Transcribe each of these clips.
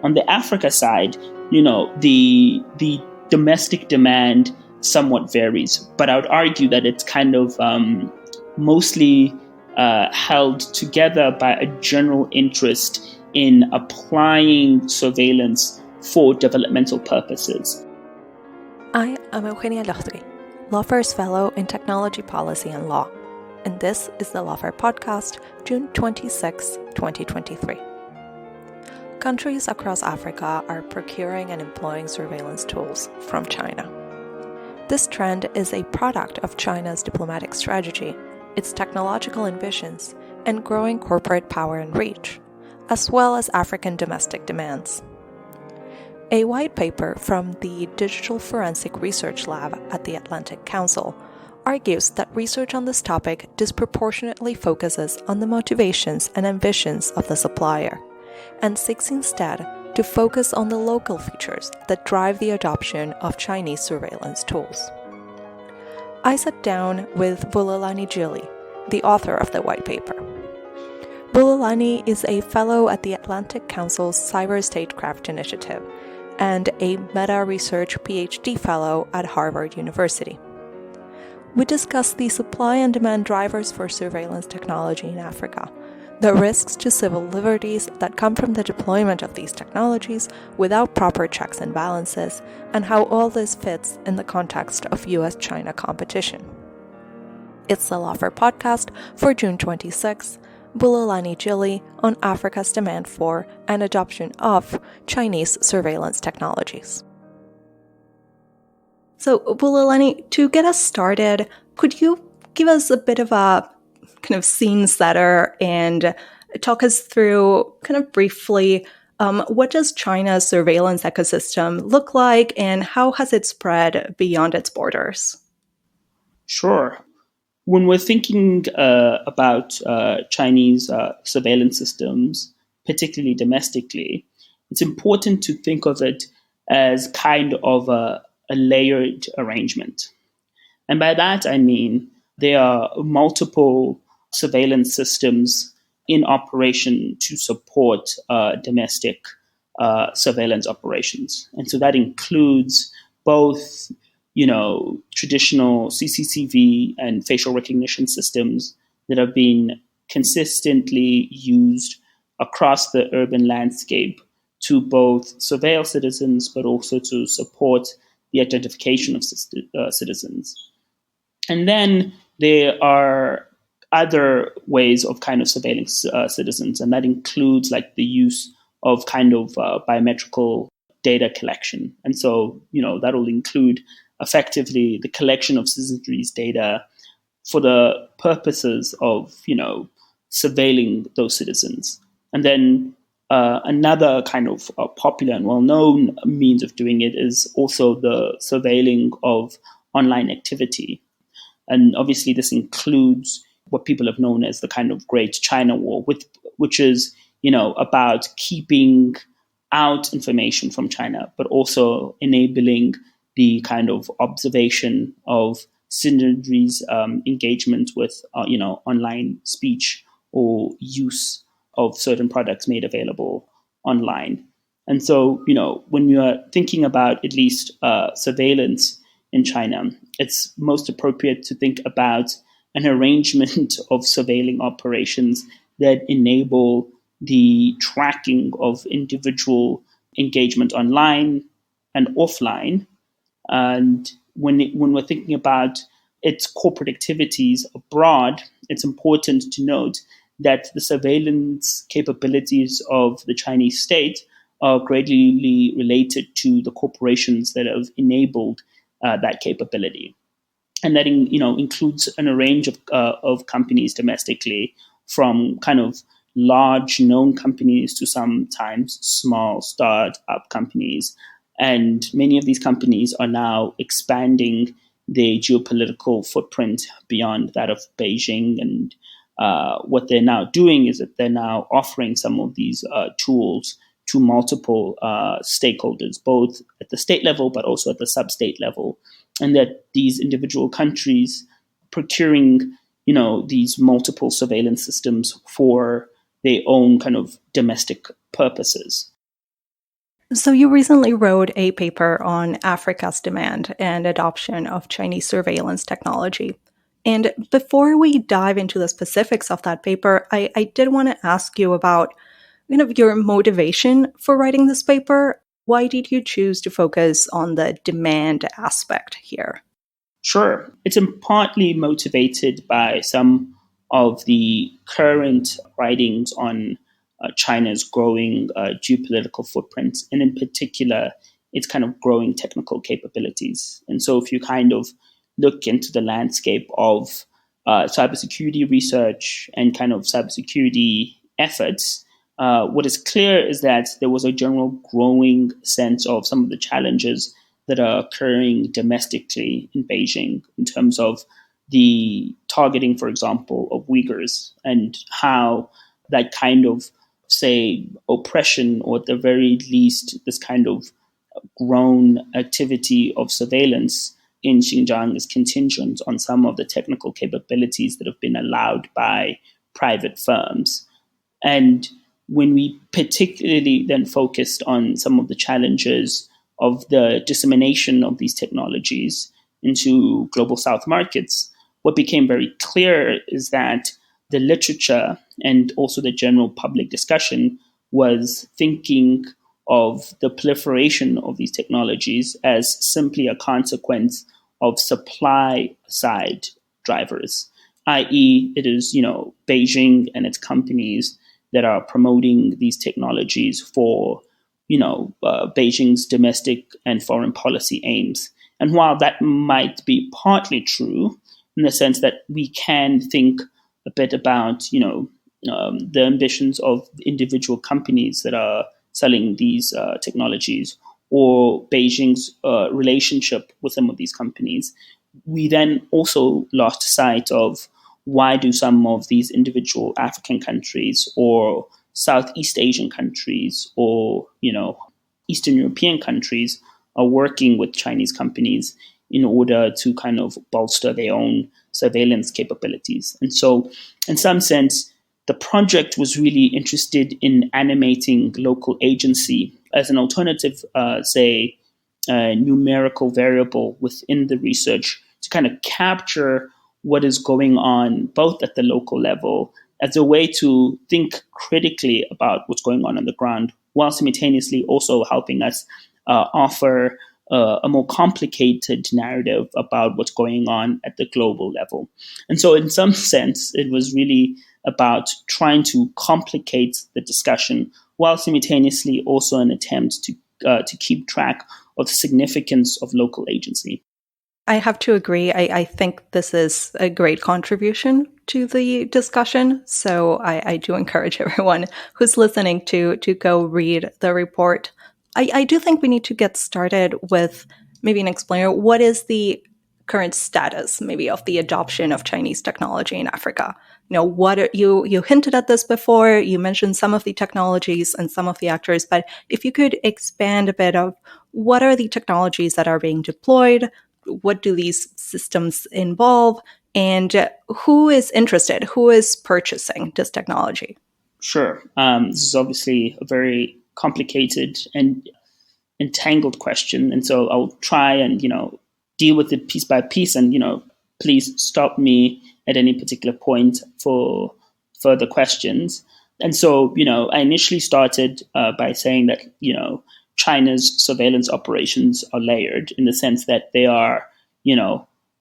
On the Africa side, the domestic demand somewhat varies, but I would argue that it's kind of mostly held together by a general interest in applying surveillance for developmental purposes. I am Eugenia Lostri, Lawfare's Fellow in Technology Policy and Law, and this is the Lawfare Podcast, June 26, 2023. Countries across Africa are procuring and employing surveillance tools from China. This trend is a product of China's diplomatic strategy, its technological ambitions, and growing corporate power and reach, as well as African domestic demands. A white paper from the Digital Forensic Research Lab at the Atlantic Council argues that research on this topic disproportionately focuses on the motivations and ambitions of the supplier, and seeks instead to focus on the local features that drive the adoption of Chinese surveillance tools. I sat down with Bulelani Jili, the author of the white paper. Bulelani is a fellow at the Atlantic Council's Cyber Statecraft initiative and a Meta Research Ph.D. fellow at Harvard University. We discussed the supply and demand drivers for surveillance technology in Africa, the risks to civil liberties that come from the deployment of these technologies without proper checks and balances, and how all this fits in the context of U.S China competition. It's the Lawfare Podcast for June 26, Bulelani Jili on Africa's demand for and adoption of Chinese surveillance technologies. So, Bulelani, to get us started, could you give us a bit of a kind of scene setter and talk us through kind of briefly what does China's surveillance ecosystem look like and how has it spread beyond its borders? Sure. When we're thinking about Chinese surveillance systems, particularly domestically, it's important to think of it as kind of a layered arrangement. And by that, I mean there are multiple surveillance systems in operation to support domestic surveillance operations. And so that includes both traditional CCTV and facial recognition systems that have been consistently used across the urban landscape to both surveil citizens, but also to support the identification of citizens. And then there are other ways of kind of surveilling citizens, and that includes like the use of kind of biometrical data collection. And so, that will include effectively the collection of citizenry's data for the purposes of, surveilling those citizens. And then another kind of popular and well-known means of doing it is also the surveilling of online activity. And obviously this includes what people have known as the kind of Great China Wall, which is, about keeping out information from China, but also enabling the kind of observation of citizenry's engagement with, online speech or use of certain products made available online. And so, when you're thinking about at least surveillance in China, it's most appropriate to think about an arrangement of surveilling operations that enable the tracking of individual engagement online and offline. And when we're thinking about its corporate activities abroad, it's important to note that the surveillance capabilities of the Chinese state are greatly related to the corporations that have enabled that capability. And that includes a range of companies domestically, from kind of large known companies to sometimes small startup companies. And many of these companies are now expanding their geopolitical footprint beyond that of Beijing. And what they're now doing is that they're now offering some of these tools to multiple stakeholders, both at the state level, but also at the sub-state level. And that these individual countries procuring, these multiple surveillance systems for their own kind of domestic purposes. So you recently wrote a paper on Africa's demand and adoption of Chinese surveillance technology. And before we dive into the specifics of that paper, I did want to ask you about your motivation for writing this paper. Why did you choose to focus on the demand aspect here? Sure. It's partly motivated by some of the current writings on China's growing geopolitical footprint, and in particular, its kind of growing technical capabilities. And so, if you kind of look into the landscape of cybersecurity research and kind of cybersecurity efforts, what is clear is that there was a general growing sense of some of the challenges that are occurring domestically in Beijing in terms of the targeting, for example, of Uyghurs and how that kind of, say, oppression, or at the very least, this kind of grown activity of surveillance in Xinjiang is contingent on some of the technical capabilities that have been allowed by private firms. And when we particularly then focused on some of the challenges of the dissemination of these technologies into global South markets, what became very clear is that the literature and also the general public discussion was thinking of the proliferation of these technologies as simply a consequence of supply side drivers, i.e., it is, Beijing and its companies that are promoting these technologies for, Beijing's domestic and foreign policy aims. And while that might be partly true, in the sense that we can think a bit about, the ambitions of individual companies that are selling these technologies, or Beijing's relationship with some of these companies, we then also lost sight of why do some of these individual African countries or Southeast Asian countries or, Eastern European countries are working with Chinese companies in order to kind of bolster their own surveillance capabilities. And so, in some sense, the project was really interested in animating local agency as an alternative, numerical variable within the research to kind of capture what is going on both at the local level as a way to think critically about what's going on the ground, while simultaneously also helping us offer a more complicated narrative about what's going on at the global level. And so, in some sense, it was really about trying to complicate the discussion while simultaneously also an attempt to keep track of the significance of local agency. I have to agree. I think this is a great contribution to the discussion. So I do encourage everyone who's listening to go read the report. I do think we need to get started with maybe an explainer. What is the current status maybe of the adoption of Chinese technology in Africa? You hinted at this before. You mentioned some of the technologies and some of the actors, but if you could expand a bit of what are the technologies that are being deployed, what do these systems involve, and who is interested, who is purchasing this technology? Sure. This is obviously a very complicated and entangled question. And so I'll try and, deal with it piece by piece, and, please stop me at any particular point for further questions. And so, I initially started by saying that, China's surveillance operations are layered in the sense that they are,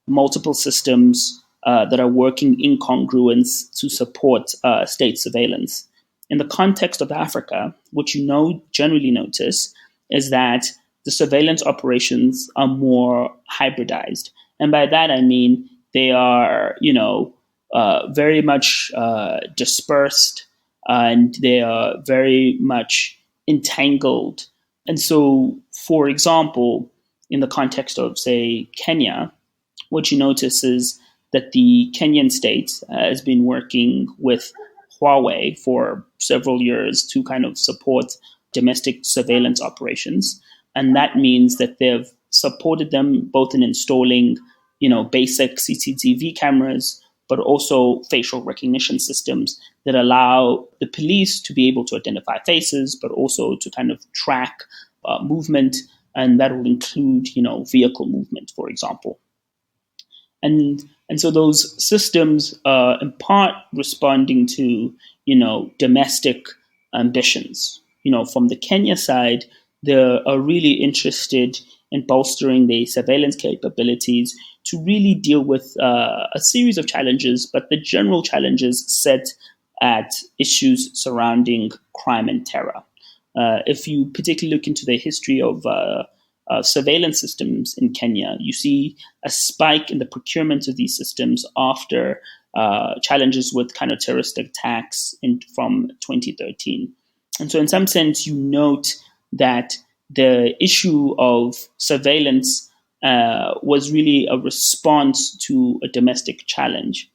multiple systems that are working in congruence to support state surveillance. In the context of Africa, what generally notice is that the surveillance operations are more hybridized. And by that, I mean they are, very much dispersed, and they are very much entangled. And so, for example, in the context of, say, Kenya, what you notice is that the Kenyan state has been working with Huawei for several years to kind of support domestic surveillance operations. And that means that they've supported them both in installing, basic CCTV cameras, but also facial recognition systems that allow the police to be able to identify faces, but also to kind of track movement, and that will include, vehicle movement, for example. And so those systems are in part responding to, domestic ambitions. From the Kenya side, they are really interested in bolstering their surveillance capabilities to really deal with a series of challenges, but the general challenges set at issues surrounding crime and terror. If you particularly look into the history of surveillance systems in Kenya, you see a spike in the procurement of these systems after challenges with counter-terrorist attacks from 2013. And so in some sense, you note that the issue of surveillance was really a response to a domestic challenge.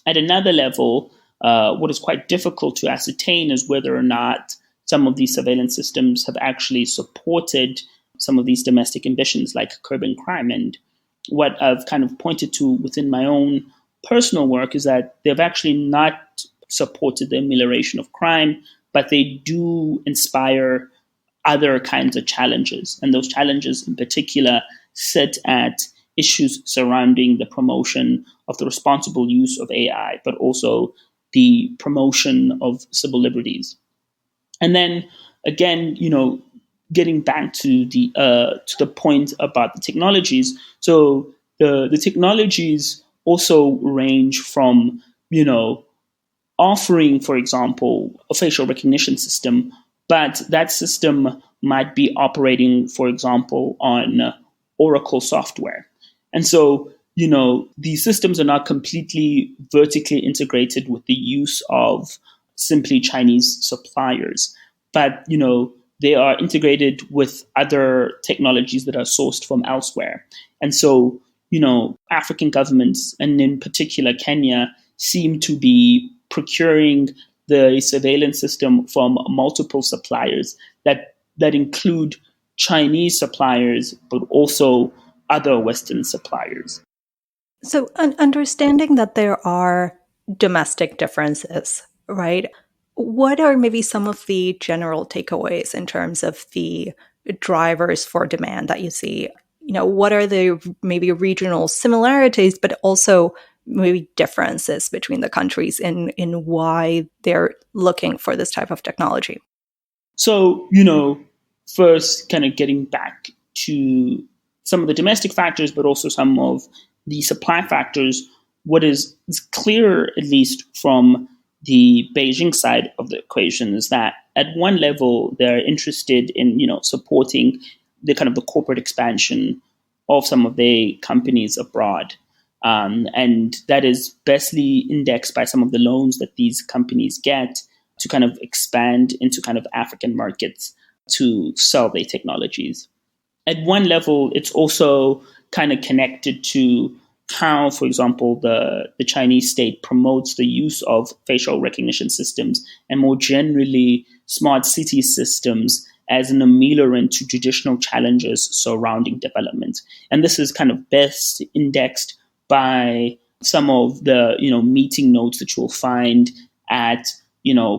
At another level, what is quite difficult to ascertain is whether or not some of these surveillance systems have actually supported some of these domestic ambitions like curbing crime. And what I've kind of pointed to within my own personal work is that they've actually not supported the amelioration of crime, but they do inspire other kinds of challenges. And those challenges in particular sit at issues surrounding the promotion of the responsible use of AI, but also the promotion of civil liberties. And then again, getting back to the point about the technologies. So the technologies also range from, offering, for example, a facial recognition system, but that system might be operating, for example, on Oracle software. And so, these systems are not completely vertically integrated with the use of simply Chinese suppliers, but, they are integrated with other technologies that are sourced from elsewhere. And so, African governments, and in particular Kenya, seem to be procuring the surveillance system from multiple suppliers that include Chinese suppliers, but also other Western suppliers. So understanding that there are domestic differences, right? What are maybe some of the general takeaways in terms of the drivers for demand that you see? What are the maybe regional similarities, but also maybe differences between the countries in why they're looking for this type of technology? So, first kind of getting back to some of the domestic factors, but also some of the supply factors, what is clear, at least from the Beijing side of the equation, is that at one level, they're interested in, supporting the kind of the corporate expansion of some of the companies abroad. And that is bestly indexed by some of the loans that these companies get to kind of expand into kind of African markets to sell their technologies. At one level, it's also kind of connected to how, for example, the Chinese state promotes the use of facial recognition systems and more generally smart city systems as an ameliorant to traditional challenges surrounding development. And this is kind of best indexed by some of the meeting notes that you'll find at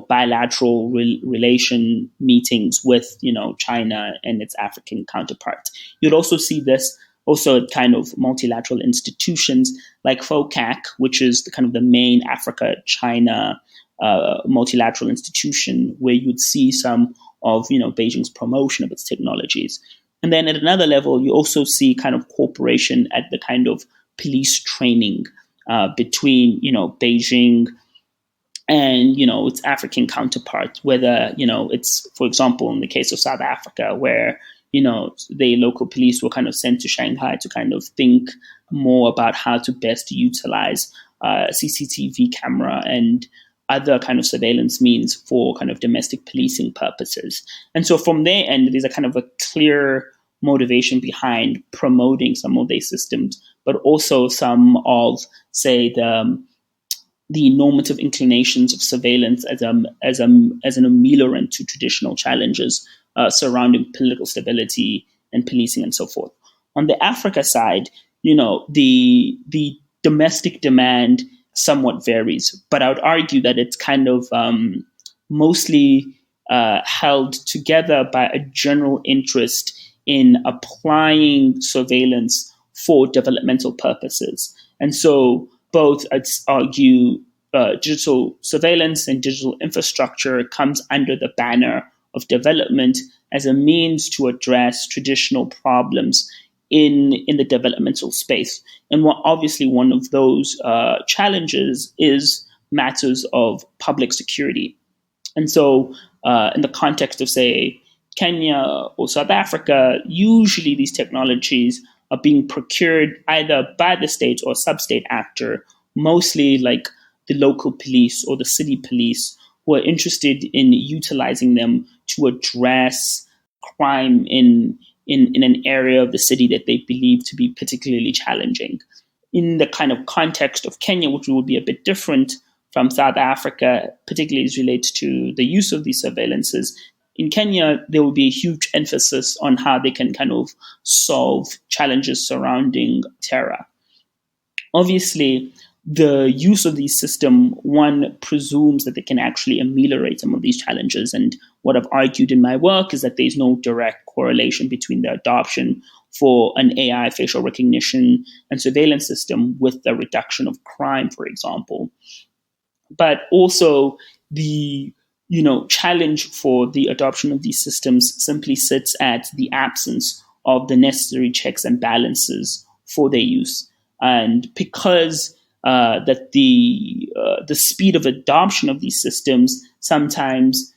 bilateral relation meetings with China and its African counterpart. You'd also see this also at kind of multilateral institutions like FOCAC, which is the main Africa-China multilateral institution, where you'd see some of Beijing's promotion of its technologies. And then at another level, you also see kind of cooperation at the kind of police training between Beijing and its African counterpart, whether it's, for example, in the case of South Africa, where the local police were kind of sent to Shanghai to kind of think more about how to best utilize CCTV camera and other kind of surveillance means for kind of domestic policing purposes. And so from their end, there's a kind of a clear motivation behind promoting some of these systems, but also some of, say, the normative inclinations of surveillance as an ameliorant to traditional challenges surrounding political stability and policing and so forth. On the Africa side, the domestic demand somewhat varies, but I would argue that it's kind of mostly held together by a general interest in applying surveillance for developmental purposes. And so both, I'd argue, digital surveillance and digital infrastructure comes under the banner of development as a means to address traditional problems in the developmental space. And obviously one of those challenges is matters of public security. And so in the context of, say, Kenya or South Africa, usually these technologies are being procured either by the state or sub-state actor, mostly like the local police or the city police, who are interested in utilizing them to address crime in an area of the city that they believe to be particularly challenging. In the kind of context of Kenya, which would be a bit different from South Africa, particularly as relates to the use of these surveillances, in Kenya, there will be a huge emphasis on how they can kind of solve challenges surrounding terror. Obviously, the use of these systems, one presumes that they can actually ameliorate some of these challenges. And what I've argued in my work is that there's no direct correlation between the adoption for an AI facial recognition and surveillance system with the reduction of crime, for example. But also the challenge for the adoption of these systems simply sits at the absence of the necessary checks and balances for their use. And because that the speed of adoption of these systems sometimes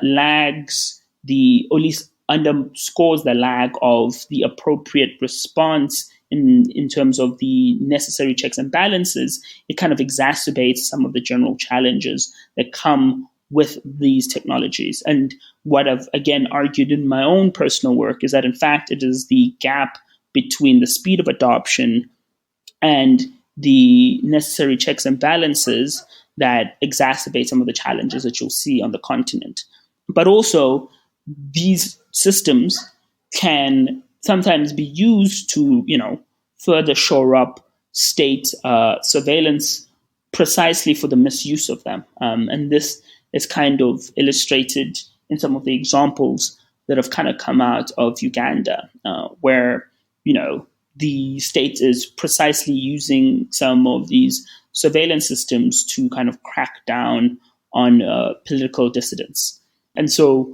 lags or at least underscores the lag of the appropriate response in terms of the necessary checks and balances, it kind of exacerbates some of the general challenges that come with these technologies. And what I've, again, argued in my own personal work is that, in fact, it is the gap between the speed of adoption and the necessary checks and balances that exacerbate some of the challenges that you'll see on the continent. But also, these systems can sometimes be used to, further shore up state surveillance precisely for the misuse of them. And this is kind of illustrated in some of the examples that have kind of come out of Uganda, where, the state is precisely using some of these surveillance systems to kind of crack down on political dissidents. And so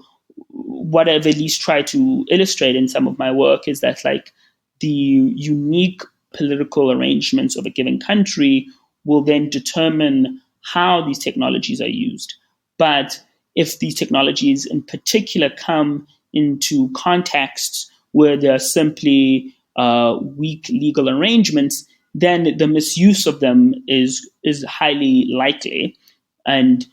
what I've at least tried to illustrate in some of my work is that, like, the unique political arrangements of a given country will then determine how these technologies are used. But if these technologies in particular come into contexts where they're simply weak legal arrangements, then the misuse of them is highly likely. And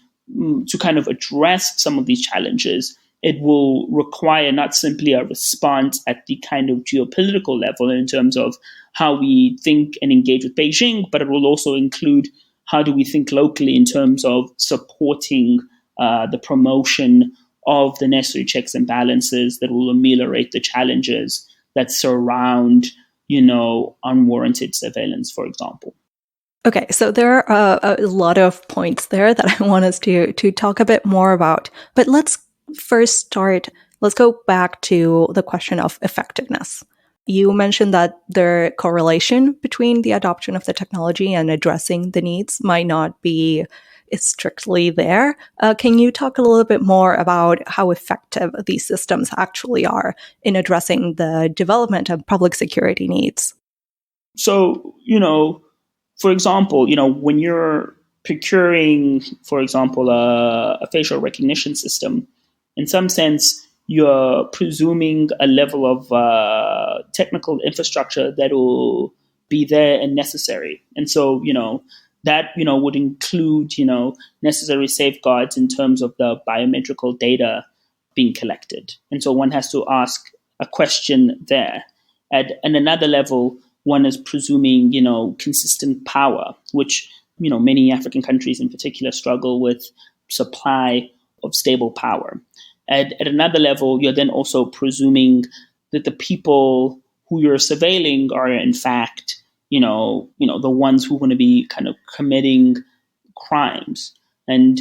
to kind of address some of these challenges, it will require not simply a response at the kind of geopolitical level in terms of how we think and engage with Beijing, but it will also include how do we think locally in terms of supporting the promotion of the necessary checks and balances that will ameliorate the challenges that surround, unwarranted surveillance, for example. Okay, so there are a lot of points there that I want us to talk a bit more about. But let's go back to the question of effectiveness. You mentioned that the correlation between the adoption of the technology and addressing the needs might not be strictly there. Can you talk a little bit more about how effective these systems actually are in addressing the development of public security needs? So, for example, when you're procuring, for example, a facial recognition system, in some sense, you're presuming a level of technical infrastructure that will be there and necessary. And so, that, would include, necessary safeguards in terms of the biometrical data being collected. And so one has to ask a question there. At another level, one is presuming, consistent power, which, many African countries in particular struggle with supply of stable power. At another level, you're then also presuming that the people who you're surveilling are in fact, the ones who are going to be kind of committing crimes. And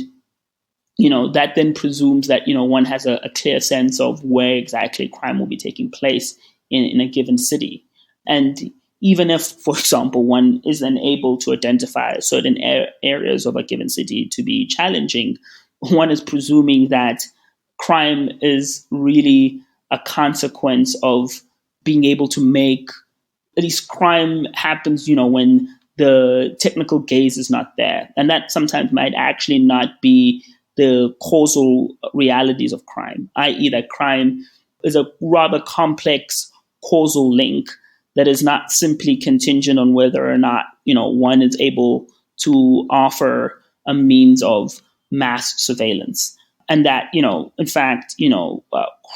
that then presumes that, one has a clear sense of where exactly crime will be taking place in a given city. And even if, for example, one is then able to identify certain areas of a given city to be challenging, one is presuming that crime is really a consequence of being able to make, at least crime happens, when the technical gaze is not there. And that sometimes might actually not be the causal realities of crime, i.e. that crime is a rather complex causal link that is not simply contingent on whether or not, one is able to offer a means of mass surveillance. And that, in fact,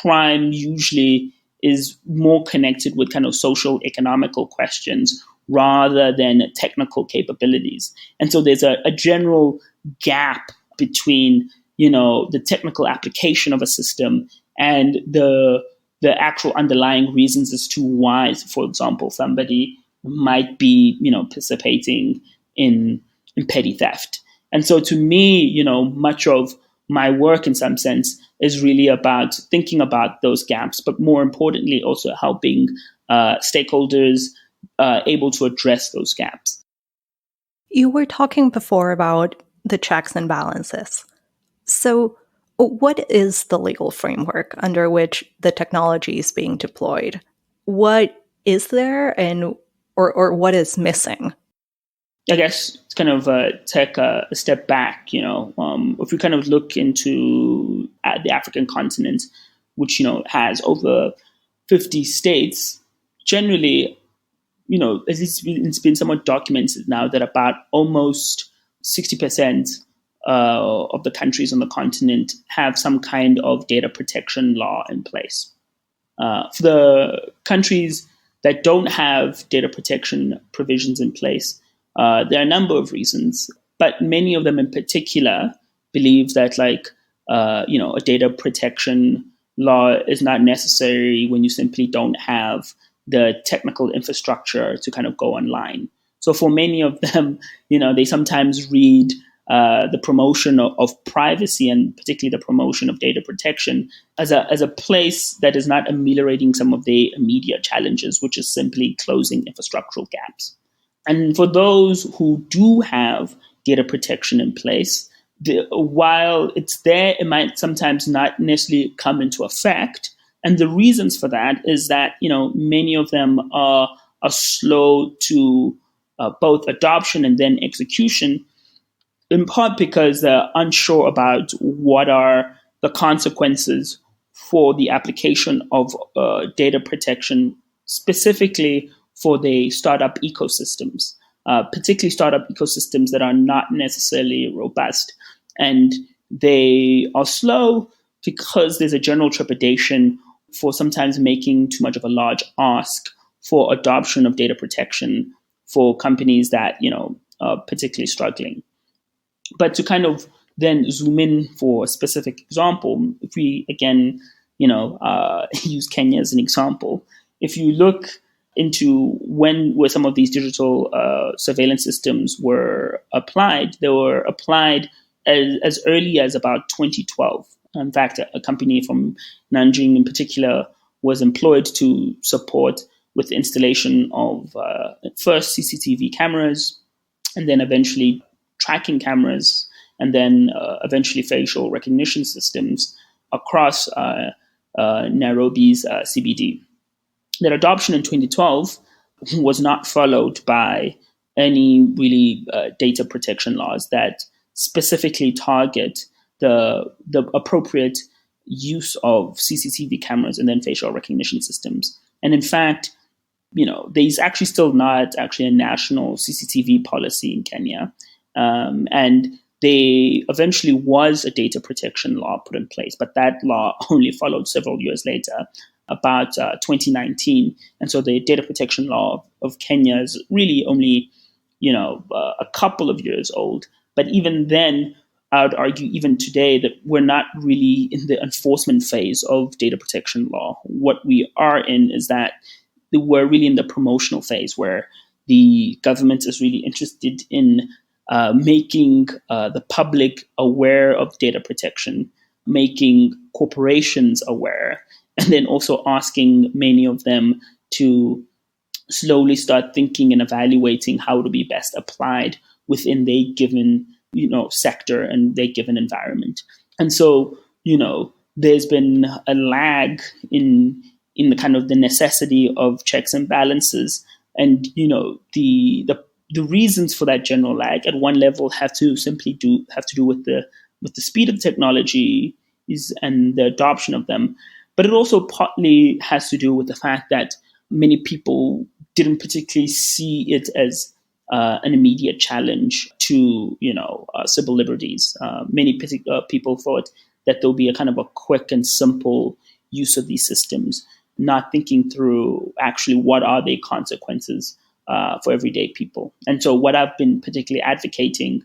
crime usually is more connected with kind of social economical questions rather than technical capabilities. And so there's a general gap between, the technical application of a system and the actual underlying reasons as to why, for example, somebody might be, participating in petty theft. And so to me, much of my work in some sense is really about thinking about those gaps, but more importantly, also helping stakeholders able to address those gaps. You were talking before about the checks and balances. So what is the legal framework under which the technology is being deployed? What is there and or what is missing? I guess it's kind of take a step back, if we kind of look into the African continent, which, has over 50 states, generally, it's been somewhat documented now that about almost 60% of the countries on the continent have some kind of data protection law in place. For the countries that don't have data protection provisions in place, there are a number of reasons, but many of them in particular believe that a data protection law is not necessary when you simply don't have the technical infrastructure to kind of go online. So for many of them, they sometimes read the promotion of privacy and particularly the promotion of data protection as a place that is not ameliorating some of the immediate challenges, which is simply closing infrastructural gaps. And for those who do have data protection in place, while it's there, it might sometimes not necessarily come into effect. And the reasons for that is that, many of them are slow to both adoption and then execution, in part because they're unsure about what are the consequences for the application of data protection, specifically for the startup ecosystems, particularly startup ecosystems that are not necessarily robust. And they are slow because there's a general trepidation for sometimes making too much of a large ask for adoption of data protection for companies that, are particularly struggling. But to kind of then zoom in for a specific example, if we again, use Kenya as an example, if you look into when were some of these digital surveillance systems were applied, they were applied as early as about 2012. In fact, a company from Nanjing in particular was employed to support with the installation of first CCTV cameras and then eventually tracking cameras and then eventually facial recognition systems across Nairobi's CBD. That adoption in 2012 was not followed by any really data protection laws that specifically target the appropriate use of CCTV cameras and then facial recognition systems. And in fact, there's actually still not actually a national CCTV policy in Kenya. And they eventually was a data protection law put in place, but that law only followed several years later, about 2019. And so the data protection law of Kenya is really only, a couple of years old. But even then, I would argue even today that we're not really in the enforcement phase of data protection law. What we are in is that we're really in the promotional phase where the government is really interested in making the public aware of data protection, making corporations aware, and then also asking many of them to slowly start thinking and evaluating how to be best applied within their given, sector and their given environment. And so, there's been a lag in the kind of the necessity of checks and balances, and the reasons for that general lag at one level have to do with the speed of technology and the adoption of them, but it also partly has to do with the fact that many people didn't particularly see it as an immediate challenge to civil liberties. Many people thought that there'll be a kind of a quick and simple use of these systems, not thinking through actually what are the consequences for everyday people. And so what I've been particularly advocating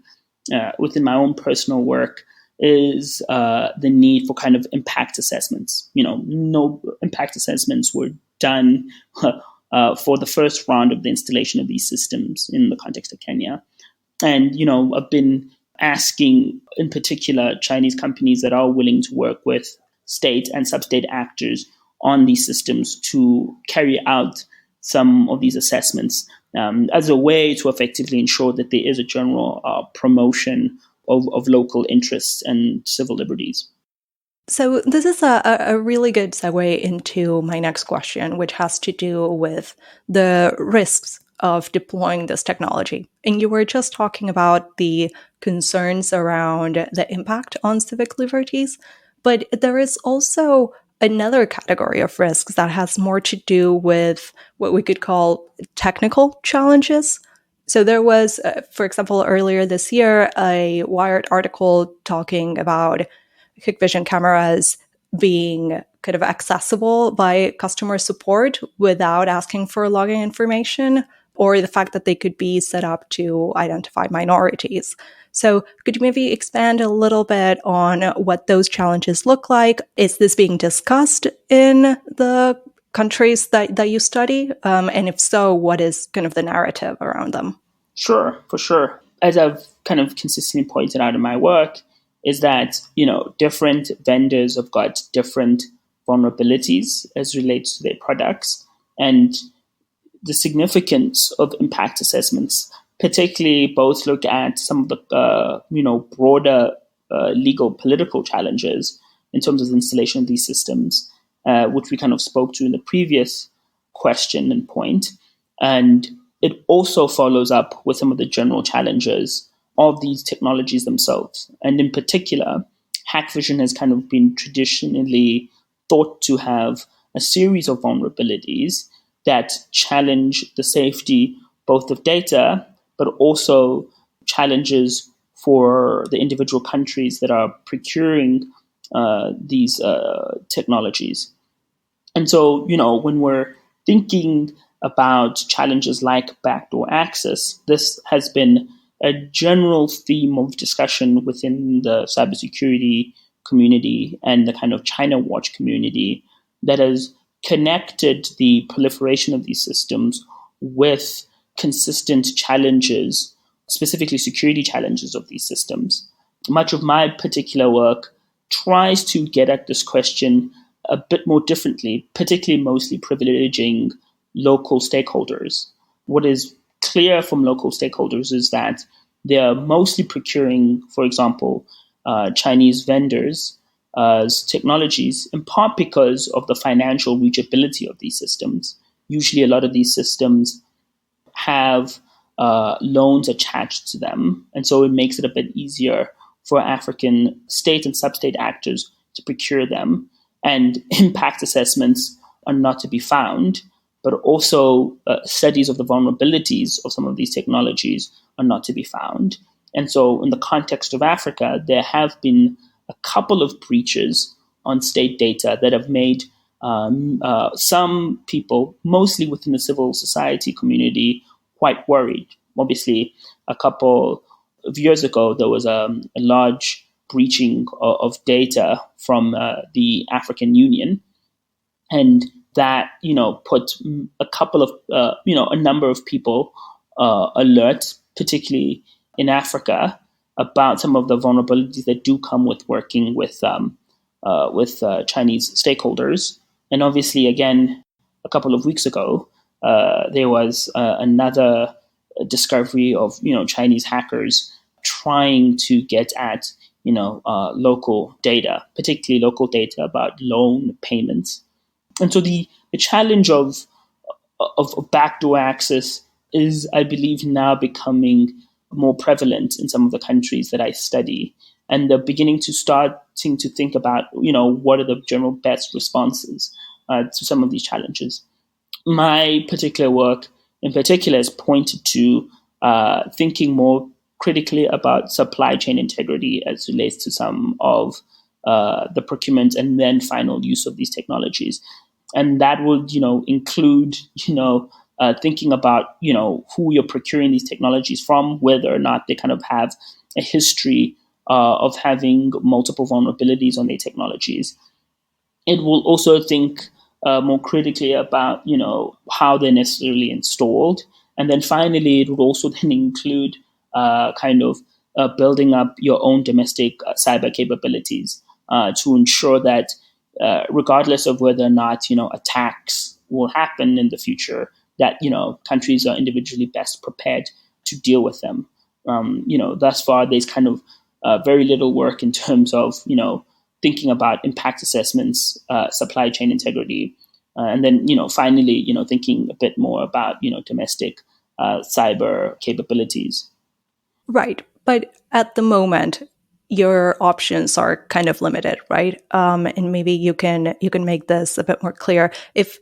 within my own personal work is the need for kind of impact assessments. No impact assessments were done for the first round of the installation of these systems in the context of Kenya. And, I've been asking, in particular, Chinese companies that are willing to work with state and sub-state actors on these systems to carry out some of these assessments as a way to effectively ensure that there is a general promotion of local interests and civil liberties. So this is a really good segue into my next question, which has to do with the risks of deploying this technology. And you were just talking about the concerns around the impact on civic liberties, but there is also another category of risks that has more to do with what we could call technical challenges. So there was, for example, earlier this year, a Wired article talking about Hikvision cameras being kind of accessible by customer support without asking for login information, or the fact that they could be set up to identify minorities. So could you maybe expand a little bit on what those challenges look like? Is this being discussed in the countries that you study? And if so, what is kind of the narrative around them? Sure, for sure. As I've kind of consistently pointed out in my work, is that, different vendors have got different vulnerabilities as relates to their products. And the significance of impact assessments, particularly both look at some of the, broader legal political challenges in terms of the installation of these systems, which we kind of spoke to in the previous question and point. And it also follows up with some of the general challenges of these technologies themselves. And in particular, Hikvision has kind of been traditionally thought to have a series of vulnerabilities that challenge the safety both of data, but also challenges for the individual countries that are procuring these technologies. And so, when we're thinking about challenges like backdoor access, this has been a general theme of discussion within the cybersecurity community and the kind of China Watch community that has connected the proliferation of these systems with consistent challenges, specifically security challenges of these systems. Much of my particular work tries to get at this question a bit more differently, particularly mostly privileging local stakeholders. What is clear from local stakeholders is that they're mostly procuring, for example, Chinese vendors' technologies, in part because of the financial reachability of these systems. Usually a lot of these systems have loans attached to them, and so it makes it a bit easier for African state and sub-state actors to procure them. And impact assessments are not to be found, but also studies of the vulnerabilities of some of these technologies are not to be found. And so in the context of Africa, there have been a couple of breaches on state data that have made some people, mostly within the civil society community, quite worried. Obviously, a couple of years ago, there was a large breaching of data from the African Union, and that put a couple of a number of people alert, particularly in Africa about some of the vulnerabilities that do come with working with Chinese stakeholders. And obviously, again, a couple of weeks ago, there was another discovery of Chinese hackers trying to get at local data, particularly local data about loan payments. And so the challenge of backdoor access is, I believe, now becoming more prevalent in some of the countries that I study. And they're beginning to think about, what are the general best responses to some of these challenges. My particular work in particular is pointed to thinking more critically about supply chain integrity as relates to some of the procurement and then final use of these technologies. And that would, include, thinking about, who you're procuring these technologies from, whether or not they kind of have a history of having multiple vulnerabilities on their technologies. It will also think more critically about, how they're necessarily installed. And then finally, it would also then include building up your own domestic cyber capabilities to ensure that regardless of whether or not, attacks will happen in the future, that, countries are individually best prepared to deal with them. Thus far, there's kind of very little work in terms of, thinking about impact assessments, supply chain integrity, and then, finally, thinking a bit more about, domestic cyber capabilities. Right. But at the moment, your options are kind of limited, right? And maybe you can make this a bit more clear. If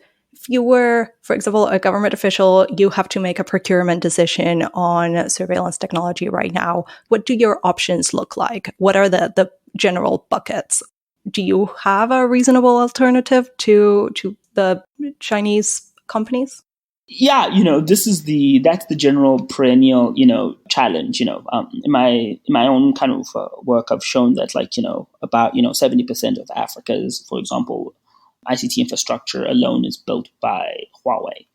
you were, for example, a government official, you have to make a procurement decision on surveillance technology right now. What do your options look like? What are the general buckets? Do you have a reasonable alternative to the Chinese companies? Yeah, that's the general perennial, challenge. In my own kind of work, I've shown that about 70% of Africa's, for example, ICT infrastructure alone is built by Huawei.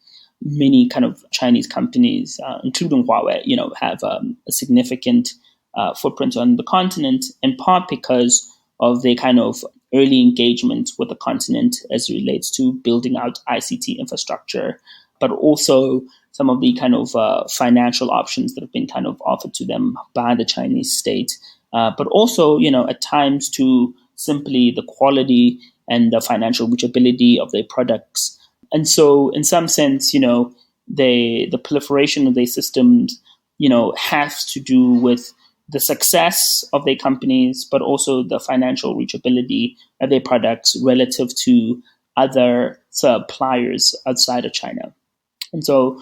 Many kind of Chinese companies, including Huawei, have a significant footprint on the continent, in part because of their kind of early engagement with the continent as it relates to building out ICT infrastructure, but also some of the kind of financial options that have been kind of offered to them by the Chinese state, but also, at times to simply the quality and the financial reachability of their products. And so in some sense, the proliferation of their systems, has to do with the success of their companies, but also the financial reachability of their products relative to other suppliers outside of China. And so,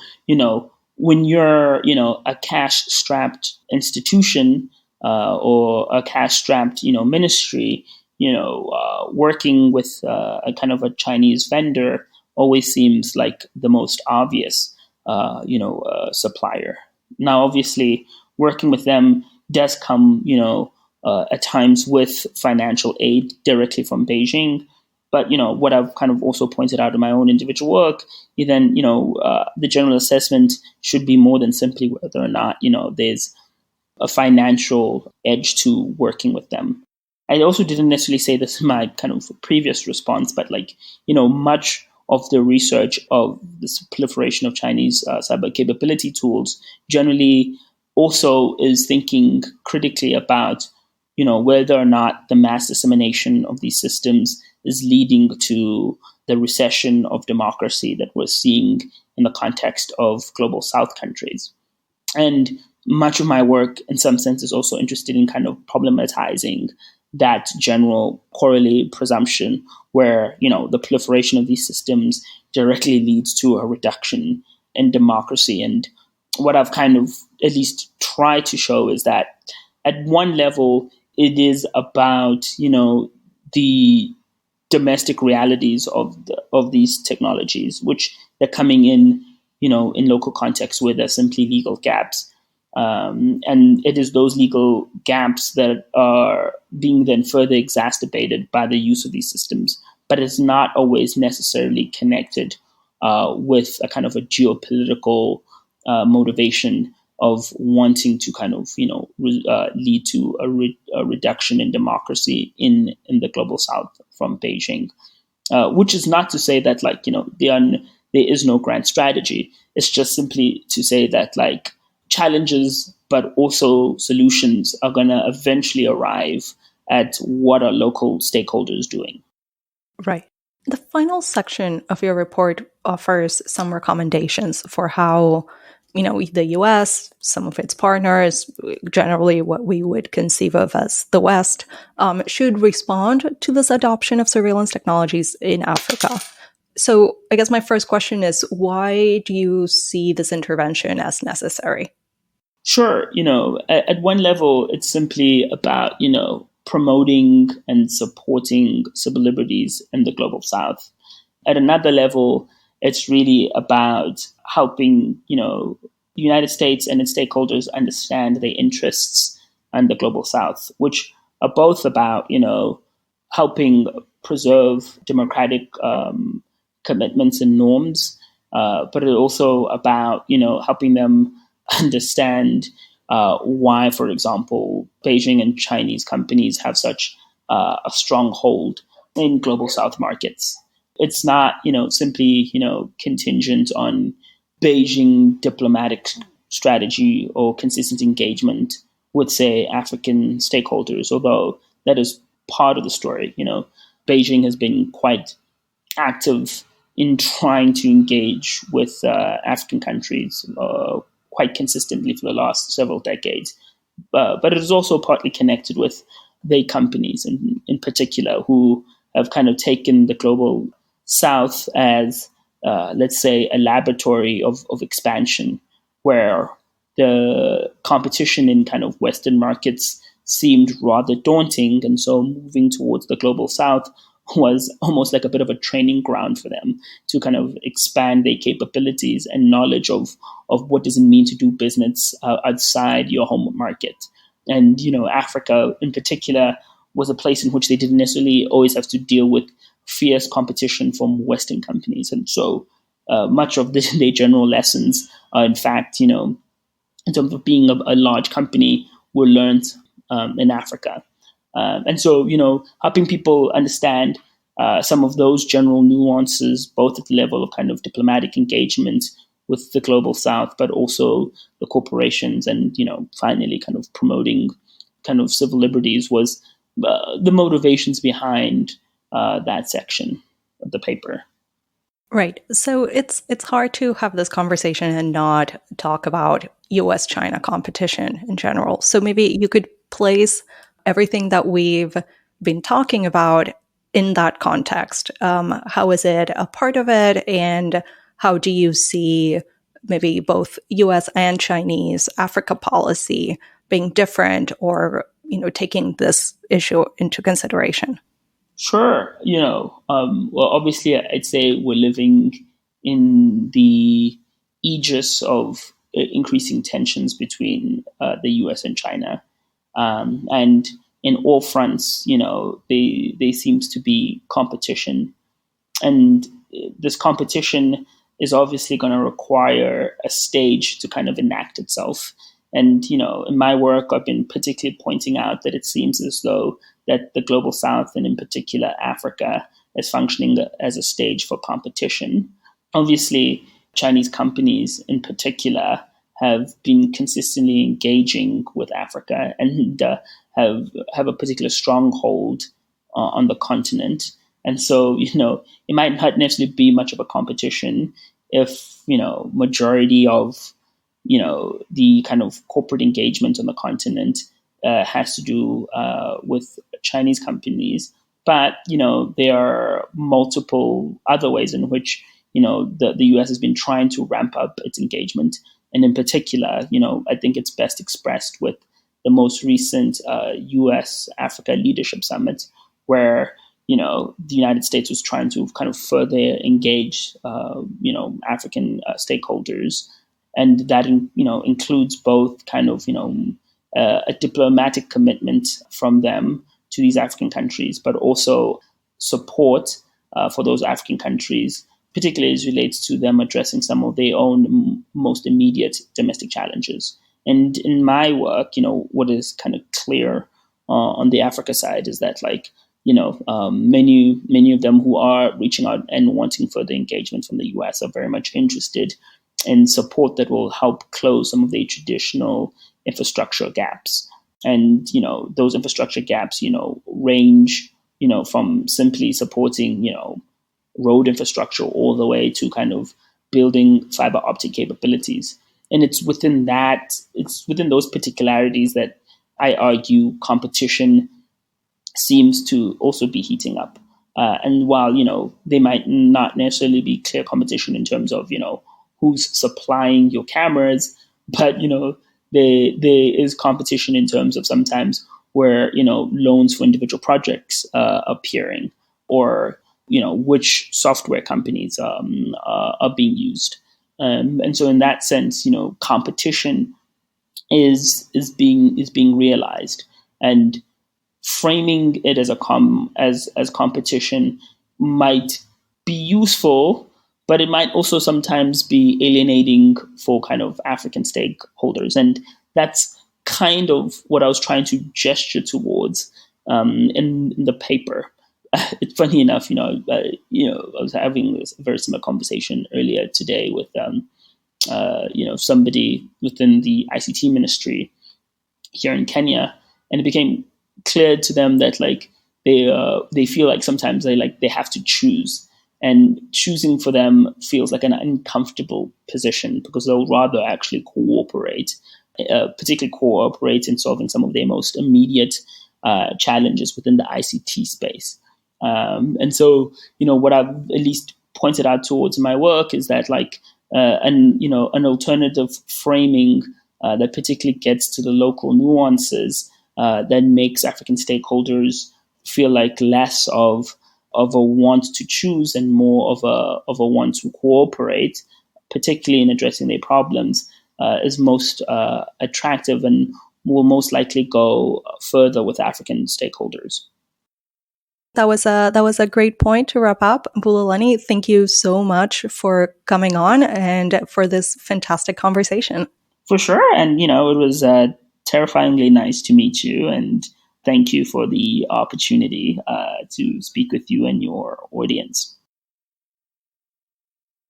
when you're, a cash-strapped institution or a cash-strapped, ministry, working with a kind of a Chinese vendor always seems like the most obvious, supplier. Now, obviously, working with them does come, at times with financial aid directly from Beijing. But, what I've kind of also pointed out in my own individual work, then, the general assessment should be more than simply whether or not, there's a financial edge to working with them. I also didn't necessarily say this in my kind of previous response, but much of the research of this proliferation of Chinese cyber capability tools generally also is thinking critically about, whether or not the mass dissemination of these systems is leading to the recession of democracy that we're seeing in the context of global South countries. And much of my work, in some sense, is also interested in kind of problematizing that general corollary presumption where, the proliferation of these systems directly leads to a reduction in democracy. And what I've kind of at least tried to show is that at one level, it is about, the domestic realities of these technologies, which they're coming in, in local contexts where there's simply legal gaps. And it is those legal gaps that are being then further exacerbated by the use of these systems. But it's not always necessarily connected with a kind of a geopolitical motivation of wanting to kind of, lead to a reduction in democracy in the global south from Beijing. Which is not to say that there is no grand strategy. It's just simply to say that challenges, but also solutions are going to eventually arrive at what are local stakeholders doing. Right. The final section of your report offers some recommendations for how, the U.S., some of its partners, generally what we would conceive of as the West, should respond to this adoption of surveillance technologies in Africa. So I guess my first question is, why do you see this intervention as necessary? Sure. At one level, it's simply about, promoting and supporting civil liberties in the global south. At another level, it's really about helping, the United States and its stakeholders understand their interests in the global south, which are both about, helping preserve democratic commitments and norms, but it's also about, helping them understand why, for example, Beijing and Chinese companies have such a strong hold in global South markets. It's not, simply, contingent on Beijing diplomatic strategy or consistent engagement with, say, African stakeholders, although that is part of the story. Beijing has been quite active in trying to engage with African countries quite consistently for the last several decades. But it is also partly connected with the companies in particular who have kind of taken the global south as, let's say, a laboratory of expansion, where the competition in kind of Western markets seemed rather daunting. And so moving towards the global south was almost like a bit of a training ground for them to kind of expand their capabilities and knowledge of what does it mean to do business outside your home market. And, Africa in particular was a place in which they didn't necessarily always have to deal with fierce competition from Western companies. And so much of their general lessons are, in fact, in terms of being a large company, were learned in Africa. And so, helping people understand some of those general nuances, both at the level of kind of diplomatic engagement with the global south, but also the corporations, and, finally kind of promoting kind of civil liberties, was the motivations behind that section of the paper. Right. So it's hard to have this conversation and not talk about U.S. China competition in general. So maybe you could place everything that we've been talking about in that context. How is it a part of it? And how do you see maybe both U.S. and Chinese Africa policy being different, or, taking this issue into consideration? Sure. Well, obviously, I'd say we're living in the aegis of increasing tensions between the US and China. And in all fronts, they seems to be competition. And this competition is obviously going to require a stage to kind of enact itself. And, in my work, I've been particularly pointing out that it seems as though that the global south, and in particular Africa, is functioning as a stage for competition. Obviously, Chinese companies in particular have been consistently engaging with Africa and have a particular stronghold on the continent. And so, it might not necessarily be much of a competition if, majority of, the kind of corporate engagement on the continent has to do with Chinese companies. But, there are multiple other ways in which, the US has been trying to ramp up its engagement. And in particular, I think it's best expressed with the most recent US Africa Leadership Summit, where, the United States was trying to kind of further engage, African stakeholders. And that, includes both kind of, a diplomatic commitment from them to these African countries, but also support for those African countries, particularly as relates to them addressing some of their own most immediate domestic challenges. And in my work, what is kind of clear on the Africa side is that many of them who are reaching out and wanting further engagement from the US are very much interested in support that will help close some of the traditional infrastructure gaps. And those infrastructure gaps range from simply supporting road infrastructure all the way to kind of building fiber optic capabilities. And it's within those particularities that I argue competition seems to also be heating up. And while, they might not necessarily be clear competition in terms of, who's supplying your cameras, but, there is competition in terms of sometimes where, loans for individual projects appearing, or, which software companies are being used. And so in that sense, competition is being realized, and framing it as as competition might be useful, but it might also sometimes be alienating for kind of African stakeholders. And that's kind of what I was trying to gesture towards in the paper. It's funny enough, I was having this very similar conversation earlier today with somebody within the ICT ministry here in Kenya, and it became clear to them that they feel like sometimes they have to choose, and choosing for them feels like an uncomfortable position because they'll rather actually cooperate, particularly cooperate in solving some of their most immediate challenges within the ICT space. And so, what I've at least pointed out towards my work is that an alternative framing that particularly gets to the local nuances that makes African stakeholders feel like less of a want to choose and more of a want to cooperate, particularly in addressing their problems, is most attractive and will most likely go further with African stakeholders. That was a great point to wrap up. Bulelani, thank you so much for coming on and for this fantastic conversation. For sure. And, it was terrifyingly nice to meet you. And thank you for the opportunity to speak with you and your audience.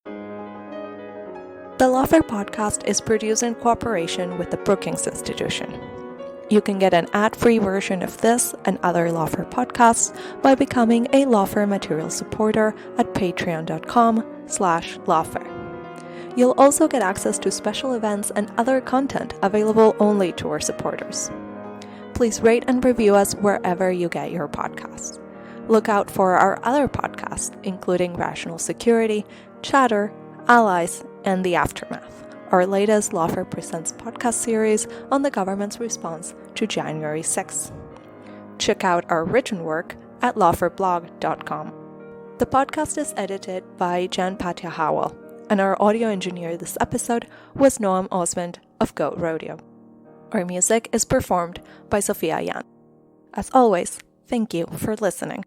The Lawfare podcast is produced in cooperation with the Brookings Institution. You can get an ad-free version of this and other Lawfare podcasts by becoming a Lawfare material supporter at patreon.com/Lawfare. You'll also get access to special events and other content available only to our supporters. Please rate and review us wherever you get your podcasts. Look out for our other podcasts, including Rational Security, Chatter, Allies, and The Aftermath, our latest Lawfare Presents podcast series on the government's response to January 6th. Check out our written work at lawfareblog.com. The podcast is edited by Jan Patya Howell, and our audio engineer this episode was Noam Osmond of Goat Rodeo. Our music is performed by Sophia Yan. As always, thank you for listening.